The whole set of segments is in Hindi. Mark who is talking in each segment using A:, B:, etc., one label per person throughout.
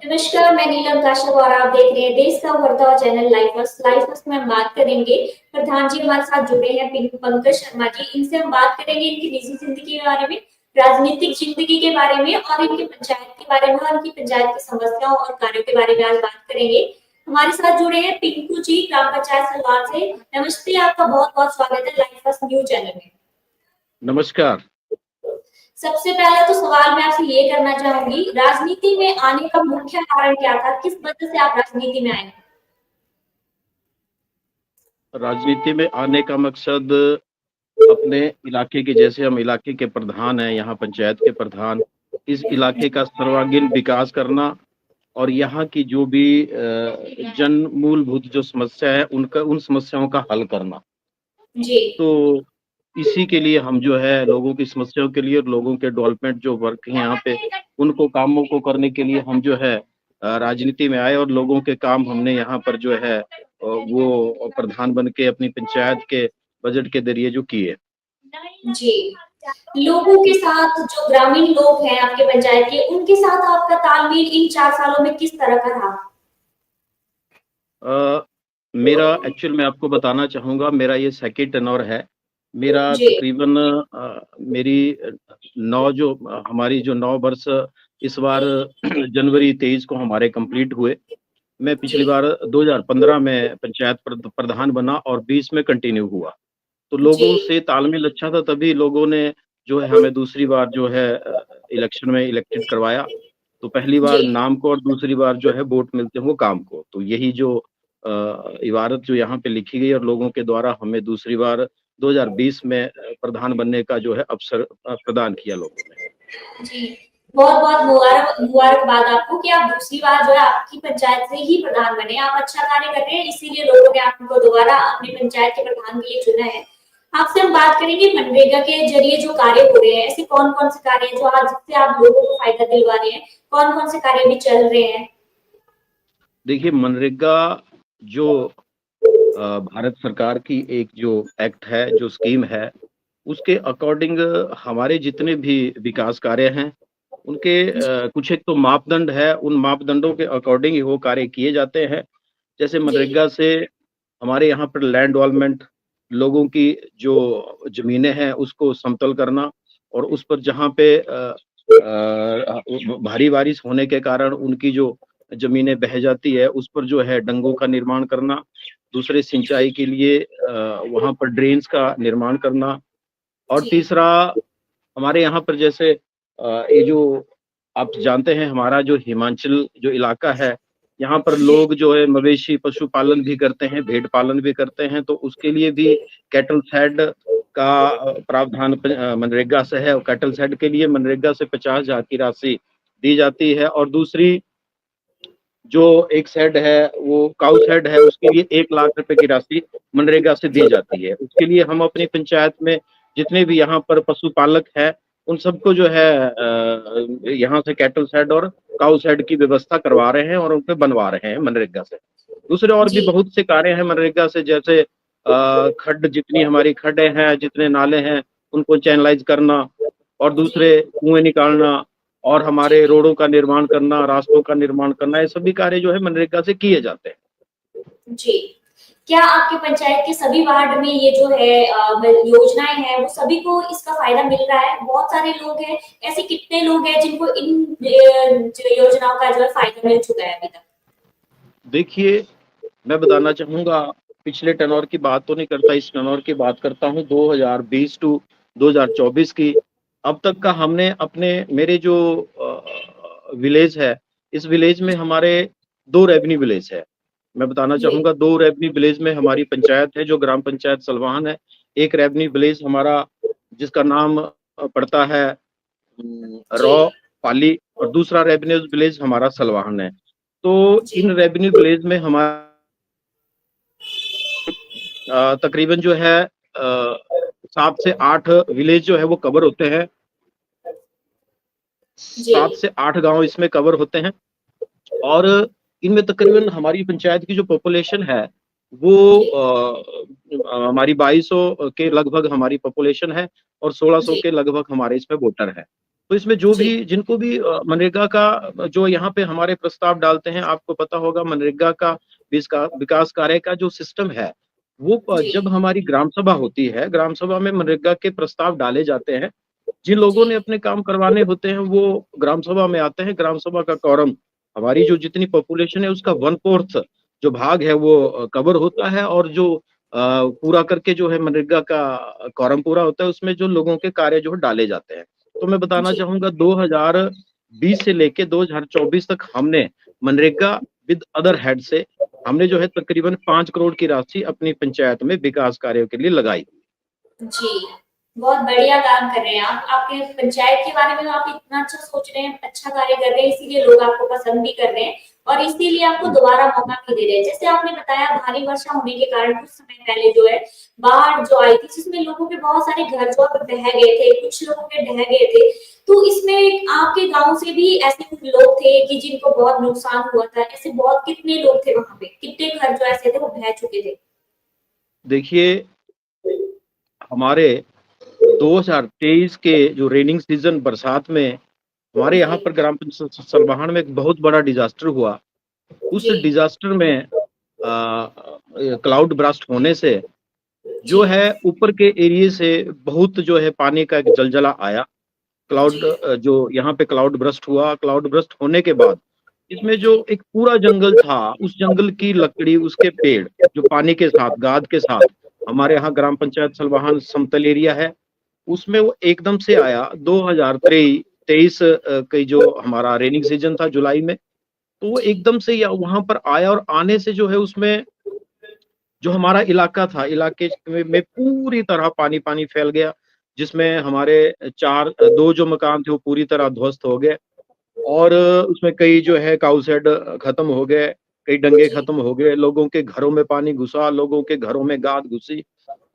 A: नमस्कार, मैं नीलम काश्यप और आप देख रहे हैं देश का उभरता channel live first. Live first में हम बात करेंगे। प्रधान जी हमारे साथ जुड़े हैं, पंकज शर्मा जी। इनसे हम बात करेंगे इनकी निजी जिंदगी के बारे में, राजनीतिक जिंदगी के बारे में और इनकी पंचायत के बारे में और इनकी पंचायत की समस्याओं और कार्यों के बारे में आज बात करेंगे। हमारे साथ जुड़े हैं पिंकू जी, ग्राम पंचायत सलवान से। नमस्ते, आपका बहुत बहुत स्वागत है लाइव फर्स्ट न्यूज चैनल में।
B: नमस्कार।
A: सबसे पहले तो सवाल मैं आपसे ये करना चाहूंगी, राजनीति में आने का मुख्य कारण क्या था? किस वजह से आप राजनीति में आए?
B: राजनीति में आने का मकसद अपने इलाके के, जैसे हम इलाके के प्रधान हैं, यहाँ पंचायत के प्रधान, इस इलाके का सर्वांगीण विकास करना और यहाँ की जो भी जन मूलभूत जो समस्या है उनका उन समस्याओं का हल करना।
A: जी।
B: तो इसी के लिए हम जो है लोगों की समस्याओं के लिए और लोगों के डेवलपमेंट जो वर्क है यहाँ पे, उनको कामों को करने के लिए हम जो है राजनीति में आए और लोगों के काम हमने यहाँ पर जो है वो प्रधान बन के अपनी पंचायत के बजट के जरिए जो किए।
A: जी। लोगों के साथ, जो ग्रामीण लोग हैं आपके पंचायत के, उनके साथ आपका तालमेल इन 4 सालों में किस तरह का रहा?
B: मेरा एक्चुअल मैं आपको बताना चाहूँगा, मेरा ये सेकंड टेन्योर है। मेरा
A: जी।
B: तकरीबन मेरी 9 जो हमारी जो 9 वर्ष इस बार जनवरी 23 को हमारे कंप्लीट हुए। मैं पिछली
A: जी।
B: बार 2015 में पंचायत प्रधान बना और 20 में कंटिन्यू हुआ। तो
A: जी।
B: लोगों से तालमेल अच्छा था, तभी लोगों ने जो है हमें दूसरी बार जो है इलेक्शन में इलेक्टेड करवाया। तो पहली बार
A: जी।
B: नाम को और दूसरी बार जो है वोट मिलते हैं वो काम को। तो यही जो इबारत जो यहाँ पे लिखी गई और लोगों के द्वारा हमें दूसरी बार 2020 में प्रधान बनने का जो है अवसर प्रदान किया लोगों ने।
A: जी। बहुत-बहुत मुबारकबाद आपको कि आप दूसरी बार जो है आपकी पंचायत से ही प्रधान बने। आप अच्छा कार्य कर रहे हैं, इसीलिए लोगों ने आपको दोबारा अपनी पंचायत के प्रधान के लिए चुना है। आपसे हम बात करेंगे मनरेगा के जरिए जो कार्य हो रहे हैं, ऐसे कौन-कौन से कार्य हैं जो आज जिससे आप लोगों को फायदा दिलवा रहे हैं? कौन-कौन से कार्य अभी चल रहे हैं?
B: देखिए, मनरेगा जो भारत सरकार की एक जो एक्ट है, जो स्कीम है, उसके अकॉर्डिंग हमारे जितने भी विकास कार्य हैं, उनके कुछ एक तो मापदंड है, उन मापदंडों के अकॉर्डिंग ही वो कार्य किए जाते हैं। जैसे
A: जी।
B: मनरेगा से हमारे यहाँ पर लैंड डेवलपमेंट, लोगों की जो ज़मीनें हैं, उसको समतल करना और उस पर जहाँ पे भारी बारिश होने के कारण उनकी जो ज़मीनें बह जाती है, उस पर जो है डंगों का निर्माण करना। दूसरे सिंचाई के लिए वहाँ पर ड्रेन्स का निर्माण करना और
A: जी।
B: तीसरा हमारे यहाँ पर जैसे ये जो आप जानते हैं हमारा जो हिमाचल जो इलाका है, यहाँ पर
A: जी।
B: लोग जो है मवेशी पशुपालन भी करते हैं, भेड़ पालन भी करते हैं, तो उसके लिए भी कैटल शेड का प्रावधान मनरेगा से है और कैटल शेड के लिए मनरेगा से 50,000 की राशि दी जाती है और दूसरी जो एक शेड है, वो काऊ शेड है, उसके लिए 1 लाख रुपए की राशि मनरेगा से दी जाती है। उसके लिए हम अपनी पंचायत में जितने भी यहाँ पर पशुपालक हैं, उन सबको जो है यहाँ से कैटल शेड और काऊ शेड की व्यवस्था करवा रहे हैं और उनको बनवा रहे हैं मनरेगा से। दूसरे और भी
A: जी।
B: बहुत से कार्य हैं मनरेगा से, जैसे खड्ड, जितनी हमारी खड्डें हैं, जितने नाले हैं, उनको चैनलाइज़ करना और
A: जी।
B: दूसरे कुएँ निकालना और
A: जी।
B: हमारे रोडों का निर्माण करना, रास्तों का निर्माण करना, ये सभी कार्य जो है मनरेगा से किए जाते हैं।
A: जी। क्या आपके पंचायत के सभी वार्ड में ये जो है योजनाएँ हैं, वो सभी को इसका फ़ायदा मिल रहा है? बहुत सारे लोग हैं, ऐसे कितने लोग हैं जिनको इन जो योजनाओं का जो है फ़ायदा मिल चुका है अभी तक?
B: देखिए, मैं बताना चाहूँगा, पिछले टेन्योर की बात तो नहीं करता, इस टेन्योर की बात करता हूँ 2020 टू 2024 की। अब तक का हमने अपने मेरे जो विलेज है, इस विलेज में हमारे 2 रेवेन्यू विलेज है। मैं बताना
A: जी।
B: चाहूँगा 2 रेवेन्यू विलेज में हमारी पंचायत है, जो ग्राम पंचायत सलवान है। एक रेवेन्यू विलेज हमारा जिसका नाम पड़ता है
A: जी।
B: रॉ पाली और दूसरा रेवेन्यू विलेज हमारा सलवाहन है। तो
A: जी।
B: इन रेवेन्यू विलेज में हमारा तकरीबन जो है 7 से 8 विलेज जो है वो कवर होते हैं।
A: जी।
B: 7 से 8 गाँव इसमें कवर होते हैं और इनमें तकरीबन हमारी पंचायत की जो पॉपुलेशन है वो
A: जी।
B: हमारी 2200 के लगभग हमारी पॉपुलेशन है और 1600
A: जी।
B: के लगभग हमारे इसमें वोटर हैं। तो इसमें जो
A: जी,
B: भी जिनको भी मनरेगा का जो यहाँ पे हमारे प्रस्ताव डालते हैं, आपको पता होगा मनरेगा का विकास कार्य का जो सिस्टम है, वो
A: जी,
B: जब हमारी ग्राम सभा होती है, ग्राम सभा में मनरेगा के प्रस्ताव डाले जाते हैं। जिन
A: जी,
B: लोगों ने अपने काम करवाने होते हैं, वो ग्राम सभा में आते हैं। ग्राम सभा का quorum हमारी जो जितनी पॉपुलेशन है उसका 1/4 जो भाग है वो कवर होता है, और जो पूरा करके जो है मनरेगा का quorum पूरा होता है, उसमें जो लोगों के कार्य जो है डाले जाते हैं। तो मैं बताना
A: जी,
B: चाहूँगा 2020 से लेके 2024 तक हमने मनरेगा विद अदर हेड से हमने जो है तकरीबन 5 करोड़ की राशि अपनी पंचायत में विकास कार्यों के लिए लगाई।
A: जी। बहुत बढ़िया काम कर रहे हैं आप। आपके पंचायत के बारे में तो आप इतना अच्छा सोच रहे हैं, अच्छा कार्य कर रहे हैं, इसीलिए लोग आपको पसंद भी कर रहे हैं और इसीलिए आपको
B: जी,
A: दोबारा मौका भी दे रहे हैं। जैसे आपने बताया भारी वर्षा होने के कारण कुछ समय पहले जो है बाढ़ जो आई थी जिसमें लोगों के बहुत सारे घर जो है बह गए थे, कुछ लोगों के ढह गए थे। तो इसमें आपके गाँव से भी ऐसे कुछ लोग थे कि जिनको बहुत नुकसान हुआ था? ऐसे बहुत कितने लोग थे वहाँ पे? कितने घर जो ऐसे थे वो बह चुके थे?
B: देखिए हमारे 2023 के जो रेनिंग सीजन बरसात में हमारे
A: जी,
B: यहाँ पर ग्राम पंचायत सलबाहन में एक बहुत बड़ा डिजास्टर हुआ। उस
A: जी,
B: डिजास्टर में क्लाउड ब्रास्ट होने से जो
A: जी,
B: है ऊपर के एरिया से बहुत जो है पानी का एक जलजला आया।
A: जी,
B: जो यहाँ पे क्लाउड ब्रस्ट हुआ, क्लाउड ब्रस्ट होने के बाद इसमें जो
A: जी,
B: एक पूरा जंगल था, उस जंगल की लकड़ी, उसके पेड़ जो पानी के साथ, गाद के साथ, हमारे यहाँ ग्राम पंचायत सलवाहन समतल एरिया है, उसमें वो एकदम से आया। 2023 की जो हमारा रेनिंग सीजन था जुलाई में, तो वो
A: जी,
B: एकदम से वहां पर आया, और आने से जो है उसमें जो हमारा इलाका था, इलाके में पूरी तरह पानी पानी फैल गया, जिसमें हमारे 2 जो मकान थे वो पूरी तरह ध्वस्त हो गए, और उसमें कई जो है काऊ शेड खत्म हो गए, कई डंगे
A: जी,
B: खत्म हो गए, लोगों के घरों में पानी घुसा, लोगों के घरों में गाद घुसी।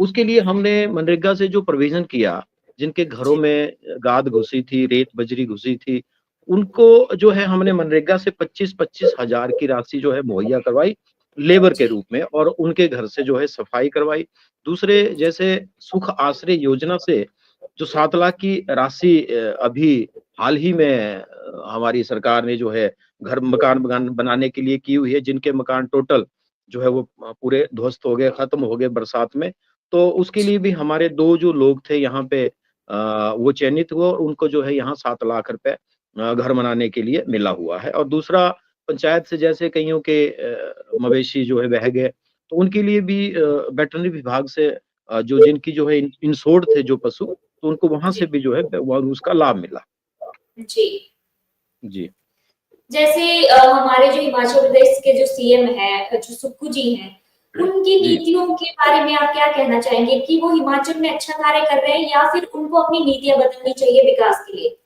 B: उसके लिए हमने मनरेगा से जो प्रोविज़न किया, जिनके घरों
A: जी,
B: में गाद घुसी थी, रेत बजरी घुसी थी, उनको जो है हमने मनरेगा से 25-25 हज़ार की राशि जो है मुहैया करवाई, लेबर के
A: जी,
B: रूप में, और उनके घर से जो है सफाई करवाई। दूसरे जैसे सुख आश्रय योजना से जो 7 लाख की राशि अभी हाल ही में हमारी सरकार ने जो है घर मकान बनाने के लिए की हुई है, जिनके मकान टोटल जो है वो पूरे ध्वस्त हो गए, खत्म हो गए बरसात में। तो उसके लिए भी हमारे 2 जो लोग थे यहाँ पे वो चयनित हुए, और उनको जो है यहाँ 7 लाख रुपए घर बनाने के लिए मिला हुआ है। और दूसरा पंचायत से जैसे कइयों के मवेशी जो है बह गए, तो उनके लिए भी वेटरनरी विभाग से जो जिनकी जो है इंश्योर्ड थे जो पशु, तो उनको वहाँ से
A: जी,
B: भी जो है वो उसका लाभ मिला।
A: जी।
B: जी,
A: जैसे हमारे जो हिमाचल प्रदेश के जो सीएम हैं, जो सुक्खू जी हैं, उनकी
B: जी।
A: नीतियों के बारे में आप क्या कहना चाहेंगे कि वो हिमाचल में अच्छा कार्य कर रहे हैं या फिर उनको अपनी नीतियाँ बदलनी चाहिए विकास के लिए?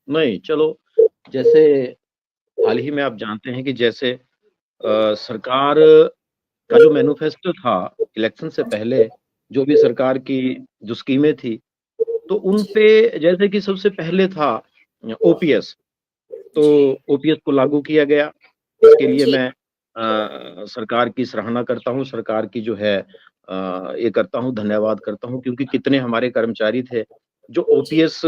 B: नहीं, चलो जैसे हाल ही में आप जानते हैं कि जैसे सरकार का जो मैनिफेस्टो था, इलेक्शन से पहले जो भी सरकार की जो स्कीमें थी, तो उन
A: जी,
B: पे जैसे कि सबसे पहले था ओपीएस, तो
A: जी,
B: ओपीएस को लागू किया गया। इसके लिए
A: जी,
B: मैं सरकार की सराहना करता हूँ, सरकार की जो है ये करता हूँ, धन्यवाद करता हूँ, क्योंकि कितने हमारे कर्मचारी थे, जो
A: जी,
B: ओपीएस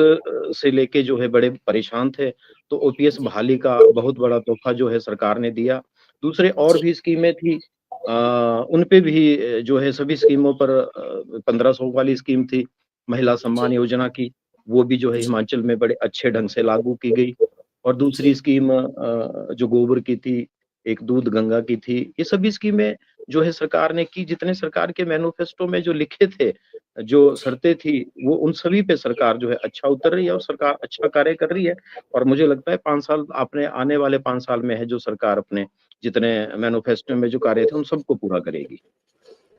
B: से लेके जो है बड़े परेशान थे, तो ओपीएस
A: जी,
B: बहाली का बहुत बड़ा तोहफ़ा जो है सरकार ने दिया। दूसरे और
A: जी,
B: भी स्कीमें थी, उन पे भी जो है सभी स्कीमों पर 1500 वाली स्कीम थी, महिला सम्मान
A: जी,
B: योजना की, वो भी जो है
A: जी,
B: हिमाचल में बड़े अच्छे ढंग से लागू की गई। और दूसरी
A: जी,
B: स्कीम जो गोबर की थी, एक दूध गंगा की थी। ये सभी स्कीमें जो है सरकार ने की, जितने सरकार के मैनिफेस्टो में जो लिखे थे, जो
A: जी।
B: शर्तें थी, वो उन सभी पे सरकार जो है अच्छा उतर रही है, और सरकार अच्छा कार्य कर रही है। और मुझे लगता है 5 साल अपने आने वाले 5 साल में है जो सरकार अपने जितने मैनिफेस्टो में जो कार्य थे, उन सबको पूरा करेगी।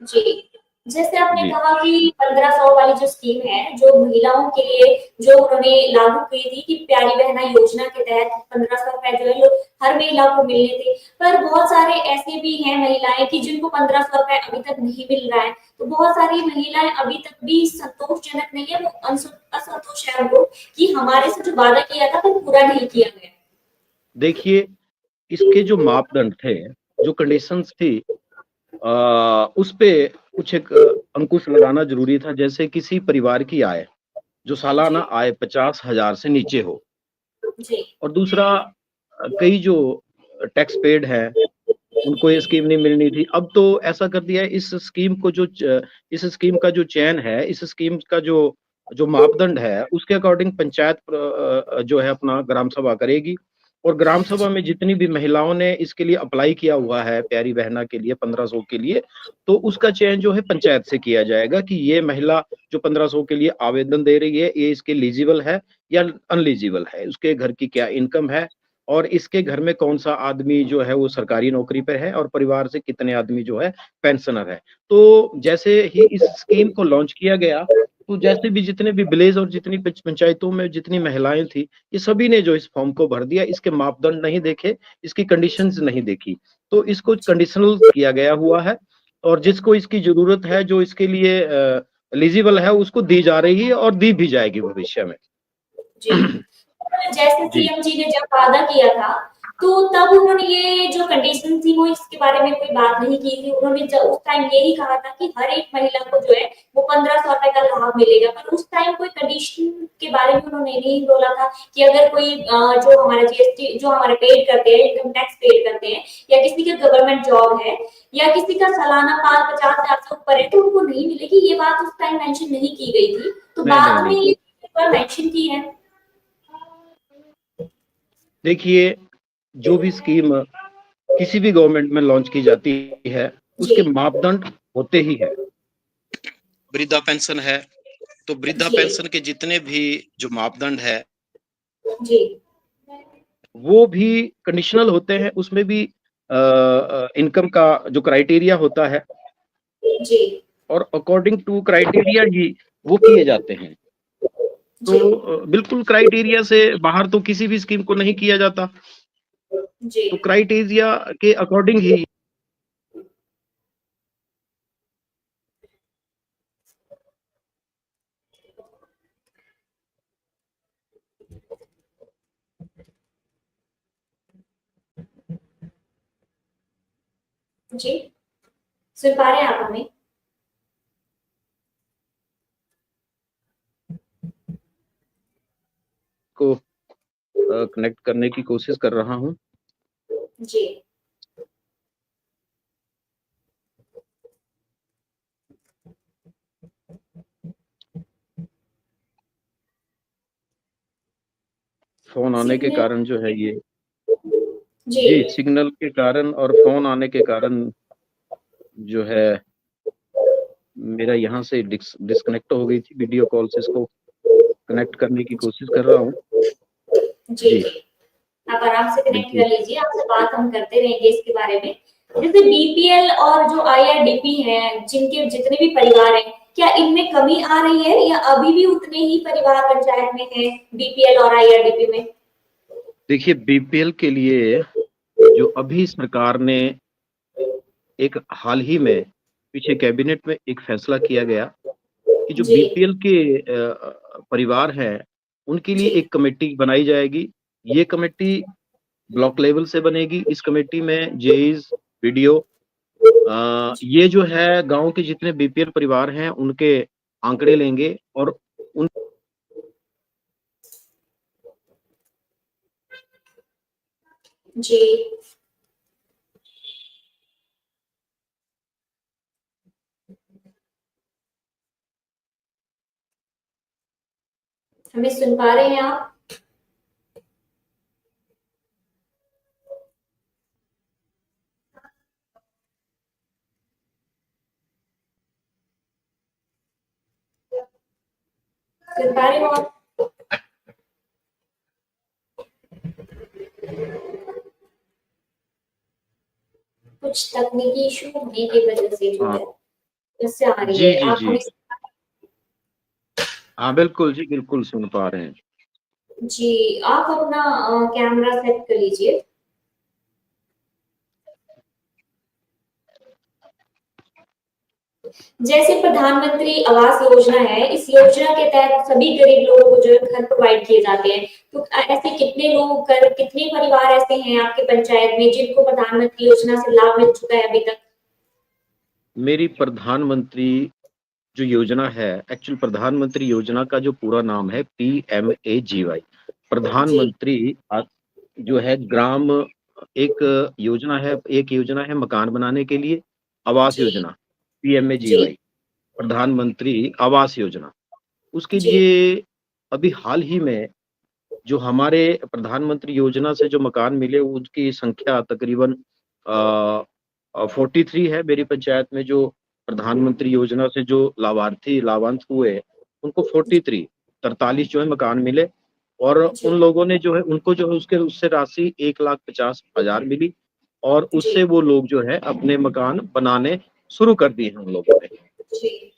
A: जी। जैसे आपने
B: जी,
A: कहा कि 1500 वाली जो स्कीम है, जो महिलाओं के लिए जो उन्होंने लागू की थी कि प्यारी बहना योजना के तहत 1500 रुपए जो है लो हर महिला को मिलने थे। पर बहुत सारे ऐसे भी हैं महिलाएँ कि जिनको 1500 रुपए अभी तक नहीं मिल रहा है। तो बहुत सारी महिलाएँ अभी तक भी संतोषजनक नहीं है, वो असंतुष्ट है उनको कि हमारे से जो वादा किया था वो पूरा नहीं किया गया।
B: देखिए इसके जो मापदंड थे, जो कंडीशंस थी, उस पे कुछ एक अंकुश लगाना ज़रूरी था। जैसे किसी परिवार की आय, जो सालाना आय 50,000 से नीचे हो।
A: जी,
B: और दूसरा कई जो टैक्स पेड हैं, उनको ये स्कीम नहीं मिलनी थी। अब तो ऐसा कर दिया है इस स्कीम का जो चयन है, इस स्कीम का जो जो मापदंड है, उसके अकॉर्डिंग पंचायत जो है अपना ग्राम सभा करेगी और ग्राम सभा में जितनी भी महिलाओं ने इसके लिए अप्लाई किया हुआ है, प्यारी बहना के लिए 1500 के लिए, तो उसका चयन जो है पंचायत से किया जाएगा कि ये महिला जो 1500 के लिए आवेदन दे रही है, ये इसके एलिजिबल है या अनएलिजिबल है, उसके घर की क्या इनकम है और इसके घर में कौन-सा आदमी जो है वो सरकारी नौकरी पे है और परिवार से कितने आदमी जो है पेंशनर है। तो जैसे ही इस स्कीम को लॉन्च किया गया, तो जैसे भी जितने भी विलेज और जितनी पंचायतों में जितनी महिलाएँ थी, ये सभी ने जो इस फॉर्म को भर दिया, इसके मापदंड नहीं देखे, इसकी कंडीशंस नहीं देखी। तो इसको कंडीशनल किया गया हुआ है और जिसको इसकी ज़रूरत है, जो इसके लिए एलिजिबल है, उसको दी जा रही है और दी भी जाएगी भविष्य में।
A: जी। जैसे
B: जी।
A: सीएम जी ने जब वादा किया था, तो तब उन्होंने ये जो कंडीशन थी वो इसके बारे में कोई बात नहीं की थी। उन्होंने उस टाइम यही कहा था कि हर एक महिला को जो है वो 1500 रुपए का लाभ मिलेगा, पर उस टाइम कोई कंडीशन के बारे में उन्होंने नहीं बोला था कि अगर कोई जो हमारा जीएसटी जो हमारे पेड करते हैं, इनकम टैक्स पेड करते हैं या किसी का गवर्नमेंट जॉब है या किसी का सालाना 50,000 से ऊपर है, तो उनको नहीं मिलेगी। ये बात उस टाइम मेंशन नहीं की गई थी, तो
B: नहीं, नहीं,
A: बाद में
B: नहीं।
A: ये मेंशन की है।
B: देखिए, जो भी स्कीम किसी भी गवर्नमेंट में लॉन्च की जाती है,
A: जी,
B: उसके मापदंड होते ही हैं। वृद्धा पेंशन है, तो वृद्धा
A: जी,
B: पेंशन के जितने भी जो मापदंड है,
A: जी,
B: वो भी कंडीशनल होते हैं, उसमें भी इनकम का जो क्राइटेरिया होता है
A: जी,
B: और अकॉर्डिंग टू क्राइटेरिया ही वो किए जाते हैं। तो
A: जी,
B: बिल्कुल क्राइटेरिया से बाहर तो किसी भी स्कीम को नहीं किया जाता,
A: जी,
B: तो क्राइटेरिया के अकॉर्डिंग ही
A: जी। सुन पा रहे हैं आप हमें?
B: को कनेक्ट करने की कोशिश कर रहा हूँ।
A: जी,
B: फ़ोन आने के
A: सिग्नल
B: कारण जो है ये
A: जी,
B: जी, सिग्नल के कारण और फ़ोन आने के कारण जो है मेरा यहाँ से डिस्कनेक्ट हो गई थी वीडियो कॉल से इसको कनेक्ट करने की कोशिश कर रहा हूँ।
A: जी,
B: जी,
A: जी। आप आराम से कनेक्ट
B: बिल्कुल।
A: कर लीजिए, आपसे बात हम करते रहेंगे इसके बारे में। जैसे बीपीएल और जो आईआरडीपी हैं, जिनके जितने भी परिवार हैं, क्या इनमें कमी आ रही है या अभी भी उतने ही परिवार पंचायत में हैं, बीपीएल और आईआरडीपी में?
B: देखिए बीपीएल के लिए जो अभी सरकार ने एक हाल ही में पीछे कैबिनेट में एक फैसला किया गया कि जो
A: जी,
B: बीपीएल के परिवार हैं, उनके लिए
A: जी,
B: एक कमेटी बनाई जाएगी। ये कमेटी ब्लॉक लेवल से बनेगी। इस कमेटी में जेईज़, बीडीओ ये जो है गाँव के जितने बीपीएल परिवार हैं, उनके आंकड़े लेंगे और उन
A: जी। हमें सुन पा रहे हैं आप? सुन पा रहे हो आप? कुछ तकनीकी इशू होने की वजह से जो
B: हाँ।
A: है समस्या आ रही
B: जी,
A: है।
B: जी,
A: आप
B: जी।
A: हमें
B: हाँ, बिल्कुल जी, बिल्कुल सुन पा रहे हैं।
A: जी, आप अपना कैमरा सेट कर लीजिए। जैसे प्रधानमंत्री आवास योजना है, इस योजना के तहत सभी गरीब लोगों को जो है घर प्रोवाइड किए जाते हैं। तो ऐसे कितने लोग कितने परिवार ऐसे हैं आपके पंचायत में जिनको प्रधानमंत्री योजना से लाभ मिल चुका है अभी तक?
B: मेरी प्रधानमंत्री जो योजना है, एक्चुअल प्रधानमंत्री योजना का जो पूरा नाम है PMAGY।
A: जी,
B: प्रधानमंत्री जो है ग्राम एक योजना है मकान बनाने के लिए, आवास
A: जी,
B: योजना,
A: जी,
B: PMAGY, प्रधानमंत्री आवास योजना। उसके
A: जी,
B: लिए अभी हाल ही में जो हमारे प्रधानमंत्री योजना से जो मकान मिले उसकी संख्या तकरीबन 43 है। मेरी पंचायत में जो प्रधानमंत्री योजना से जो लाभार्थी लाभांश हुए उनको 43 जो है मकान मिले। और
A: जी,
B: उन लोगों ने जो है उनको जो है उसके उससे राशि 1,50,000 मिली और
A: जी,
B: उससे वो लोग जो है अपने मकान बनाने शुरू कर दिए हैं उन लोगों ने।
A: जी।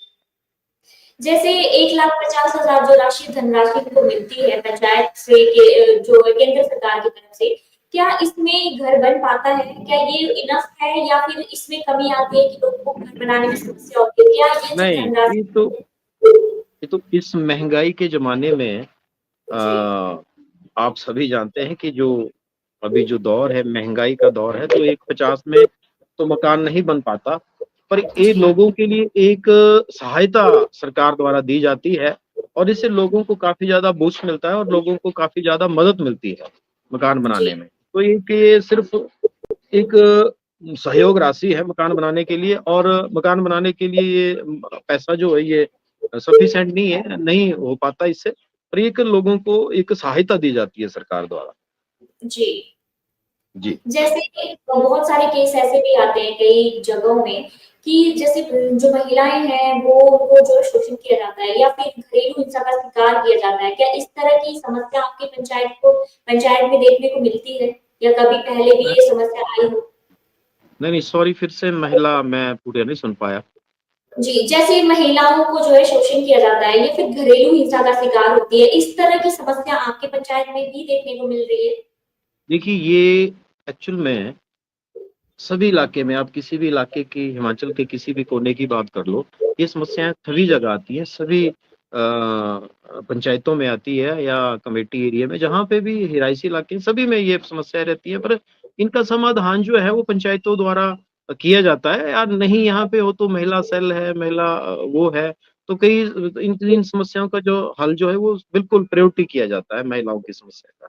A: जैसे 1,50,000 जो राशि धनराशि को मिलती है पंचायत से जो केंद्र सरकार की तरफ से, क्या इसमें घर बन पाता है? क्या ये इनफ है या फिर इसमें कमी आती है कि लोगों को घर बनाने में समस्या होती है? क्या ये जो
B: नहीं,
A: धनराशि
B: ये तो इस महंगाई के ज़माने में
A: जी,
B: आप सभी जानते हैं कि जो अभी जो दौर है, महंगाई का दौर है, तो 1,50 में तो मकान नहीं बन पाता। पर ये
A: जी,
B: लोगों के लिए एक सहायता सरकार द्वारा दी जाती है और इससे लोगों को काफ़ी ज़्यादा बूस्ट मिलता है और लोगों को काफ़ी ज़्यादा मदद मिलती है मकान
A: जी,
B: बनाने में। तो ये सिर्फ़ एक सहयोग राशि है मकान बनाने के लिए और मकान बनाने के लिए ये पैसा जो है ये सफिशिएंट नहीं हो पाता इससे। पर एक लोगों को एक सहायता दी जाती है सरकार द्वारा।
A: जी।
B: जी।
A: जैसे कि बहुत सारे केस ऐसे भी आते हैं कई जगहों में कि जैसे जो महिलाएं हैं वो उनको जो शोषण किया जाता है या फिर घरेलू हिंसा का शिकार किया जाता है। क्या इस तरह की समस्या आपकी पंचायत में देखने को मिलती है या कभी पहले भी
B: अ,
A: ये समस्या आई हो?
B: नहीं, सॉरी फिर से महिला मैं पूरा नहीं सुन पाया।
A: जी, जैसे महिलाओं को जो है शोषण किया जाता है या फिर घरेलू हिंसा का शिकार होती है, इस तरह की समस्या आपके पंचायत में भी देखने को मिल रही है?
B: देखिए ये एक्चुअल में सभी इलाके में आप किसी भी इलाके की हिमाचल के किसी भी कोने की बात कर लो, ये समस्याएँ सभी जगह आती हैं, सभी पंचायतों में आती है या कमेटी एरिया में जहाँ पे भी रिहायशी इलाके हैं, सभी में ये समस्याएँ रहती हैं। पर इनका समाधान जो है वो पंचायतों द्वारा किया जाता है। यार नहीं यहाँ पे हो तो महिला सेल है, महिला वो है, तो कई इन इन समस्याओं का जो हल जो है वो बिल्कुल प्रायोरिटी किया जाता है महिलाओं की समस्या का।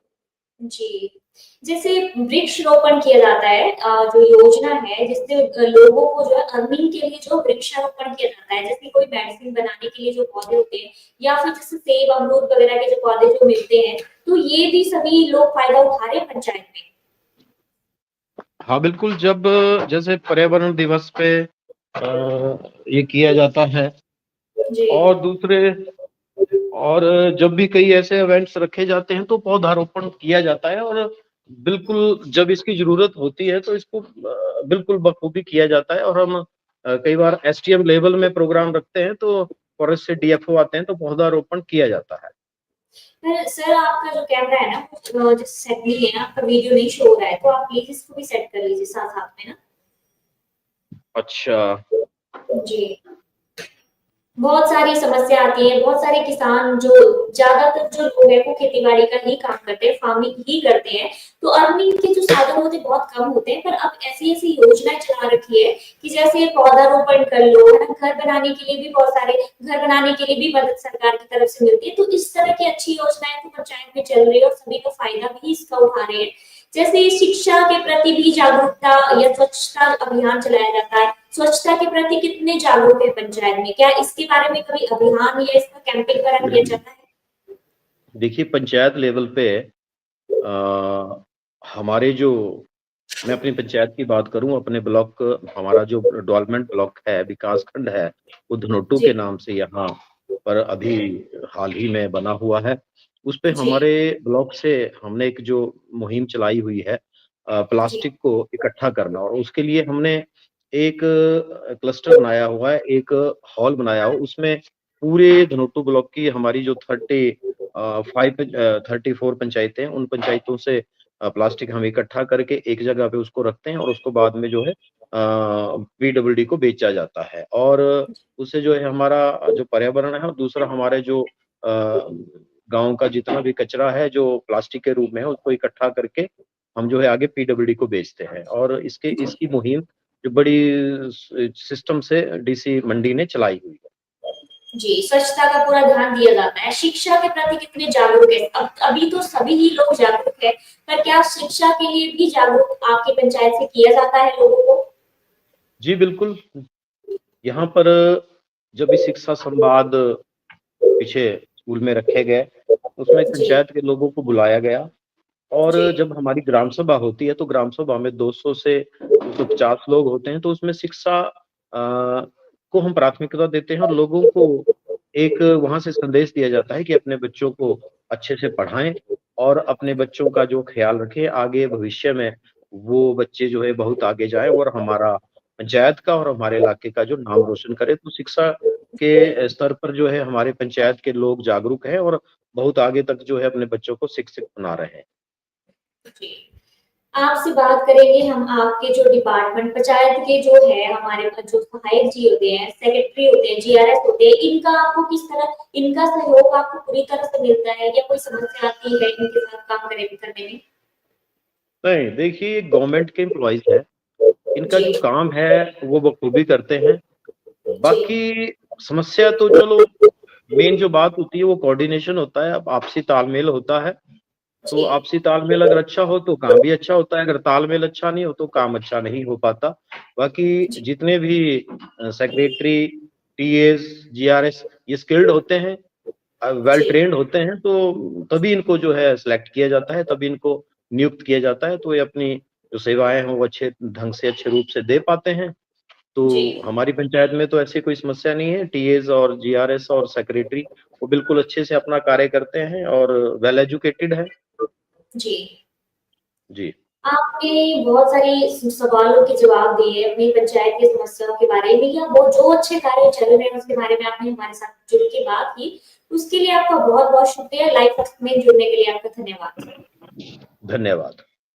A: जी। जैसे वृक्षारोपण किया जाता है जो योजना है जिससे लोगों को जो है अर्निंग के लिए जो वृक्षारोपण किया जाता है, जैसे कोई मेडिसिन बनाने के लिए जो पौधे होते हैं या फिर जैसे सेब, अमरूद वगैरह के जो पौधे जो मिलते हैं, तो ये भी सभी लोग फायदा उठा रहे हैं पंचायत में।
B: हाँ, बिल्कुल जब जैसे पर्यावरण दिवस पे ये किया जाता है
A: जी,
B: और दूसरे और जब भी कई ऐसे इवेंट्स रखे जाते हैं तो पौधारोपण किया जाता है और बिल्कुल जब इसकी ज़रूरत होती है तो इसको बिल्कुल बखूबी किया जाता है और हम कई बार एसडीएम लेवल में प्रोग्राम रखते हैं तो फॉरेस्ट से डीएफओ आते हैं तो पौधारोपण किया जाता है।
A: पर सर आपका जो कैमरा है ना वो जो सेट नहीं है, आपका वीडियो नहीं शो हो रहा है, तो आप प्लीज इसको भी सेट कर लीजिए साथ-साथ में ना।
B: अच्छा।
A: जी। बहुत सारी समस्या आती है, बहुत सारे किसान जो ज़्यादातर जो लोग हैं वो खेती-बाड़ी का ही काम करते हैं, फार्मिंग ही करते हैं, तो अर्निंग के जो साधन होते हैं बहुत कम होते हैं, पर अब ऐसी-ऐसी योजनाएँ चला रखी है कि जैसे पौधारोपण कर लो, है ना? घर बनाने के लिए भी बहुत सारे घर बनाने के लिए भी मदद सरकार की तरफ से मिलती है, तो इस तरह की अच्छी योजनाएँ तो पंचायत में चल रही है और सभी का फायदा भी इसका उठा रहे हैं। जैसे शिक्षा के प्रति भी जागरूकता या स्वच्छता अभियान चलाया जाता है। स्वच्छता के प्रति कितने जागरूक है पंचायत में? क्या इसके बारे में कभी अभियान या इसका कैंपेन वगैरह किया जाता है?
B: देखिए पंचायत लेवल पे हमारे जो मैं अपनी पंचायत की बात करूँ, अपने ब्लॉक हमारा जो डेवलपमेंट ब्लॉक है, विकास खंड है, वो धनोटू
A: जी,
B: के नाम से यहाँ पर अभी हाल ही में बना हुआ है। उसपे
A: जी,
B: हमारे ब्लॉक से हमने एक जो मुहिम चलाई हुई है
A: जी,
B: प्लास्टिक को इकट्ठा करना और उसके लिए हमने एक क्लस्टर बनाया हुआ है, एक हॉल बनाया हुआ उसमें पूरे धनोटू ब्लॉक की हमारी जो 34 पंचायतें हैं, उन पंचायतों से प्लास्टिक हम इकट्ठा करके एक जगह पे उसको रखते हैं और उसको बाद में जो है पीडब्ल्यूडी को बेचा जाता है और उससे जो है हमारा जो पर्यावरण है और दूसरा हमारे जो गाँव का जितना भी कचरा है जो प्लास्टिक के रूप में है उसको इकट्ठा करके हम जो है आगे पीडब्ल्यूडी को बेचते हैं और इसकी मुहिम जो बड़ी सिस्टम से डीसी मंडी ने चलाई हुई है।
A: जी, स्वच्छता का पूरा ध्यान दिया जाता है। शिक्षा के प्रति कितने जागरूक है? अब अभी तो सभी ही लोग जागरूक है, पर क्या शिक्षा के लिए भी जागरूक आपकी पंचायत से किया जाता है लोगों को?
B: जी, बिल्कुल। यहाँ पर जब भी शिक्षा संवाद पीछे स्कूल में रखे गए, उसमें
A: जी,
B: पंचायत के लोगों को बुलाया गया और
A: जी,
B: जब हमारी ग्राम सभा होती है, तो ग्राम सभा में 200 से 250 लोग होते हैं, तो उसमें शिक्षा को हम प्राथमिकता देते हैं और लोगों को एक वहाँ से संदेश दिया जाता है कि अपने बच्चों को अच्छे से पढ़ाएँ और अपने बच्चों का जो ख़्याल रखें, आगे भविष्य में वो बच्चे जो है बहुत आगे जाएँ और हमारा पंचायत का और हमारे इलाके का जो नाम रोशन करें। तो शिक्षा के स्तर पर जो है हमारे पंचायत के लोग जागरूक हैं और बहुत आगे तक जो है अपने बच्चों को शिक्षित बना रहे हैं।
A: जी। आपसे बात करेंगे हम आपके जो डिपार्टमेंट पंचायत के जो है हमारे पास जो सहायक जी होते हैं, सेक्रेटरी होते हैं, जीआरएस होते हैं, इनका आपको किस तरह इनका सहयोग आपको पूरी तरह से मिलता है या कोई समस्या आती है इनके साथ काम करने में?
B: नहीं, देखिए ये गवर्नमेंट के एम्प्लॉइज़ हैं, इनका
A: जी,
B: जो काम है वो बखूबी करते हैं।
A: जी,
B: बाकी समस्या तो चलो मेन जो बात होती है वो कोऑर्डिनेशन होता है, अब आपसी तालमेल होता है, तो
A: जी,
B: आपसी तालमेल अगर अच्छा हो तो काम भी अच्छा होता है, अगर तालमेल अच्छा नहीं हो तो काम अच्छा नहीं हो पाता। बाकी
A: जी,
B: जितने भी सेक्रेटरी, टीएज़, जीआरएस ये स्किल्ड होते हैं, वेल
A: जी,
B: ट्रेन्ड होते हैं, तो तभी इनको जो है सिलेक्ट किया जाता है, तभी इनको नियुक्त किया जाता है, तो ये अपनी जो सेवाएँ हैं वो अच्छे ढंग से, अच्छे रूप से दे पाते हैं।
A: जी,
B: तो हमारी पंचायत में तो ऐसी कोई समस्या नहीं है, टीएज़ और जीआरएस और सेक्रेटरी वो बिल्कुल अच्छे से अपना कार्य करते हैं और वेल एजुकेटेड हैं।
A: जी।
B: जी,
A: आपने बहुत सारी सवालों के जवाब दिए अपनी पंचायत की समस्याओं के बारे में या वो जो अच्छे कार्य चल रहे हैं उसके बारे में आपने हमारे साथ जुड़ के बात की उसके लिए आपका बहुत बहुत शुक्रिया। लाइफ में जुड़ने के लिए आपका धन्यवाद।
B: धन्यवाद।